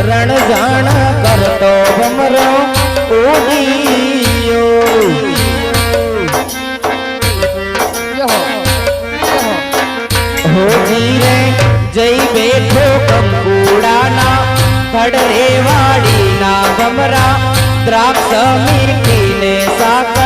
रण जान करतो भमरो उदियो हो जीरे जय बैठो कंकुड़ाना थड़रे वाड़ी ना भमरा द्राक्ष मीठी ने साकर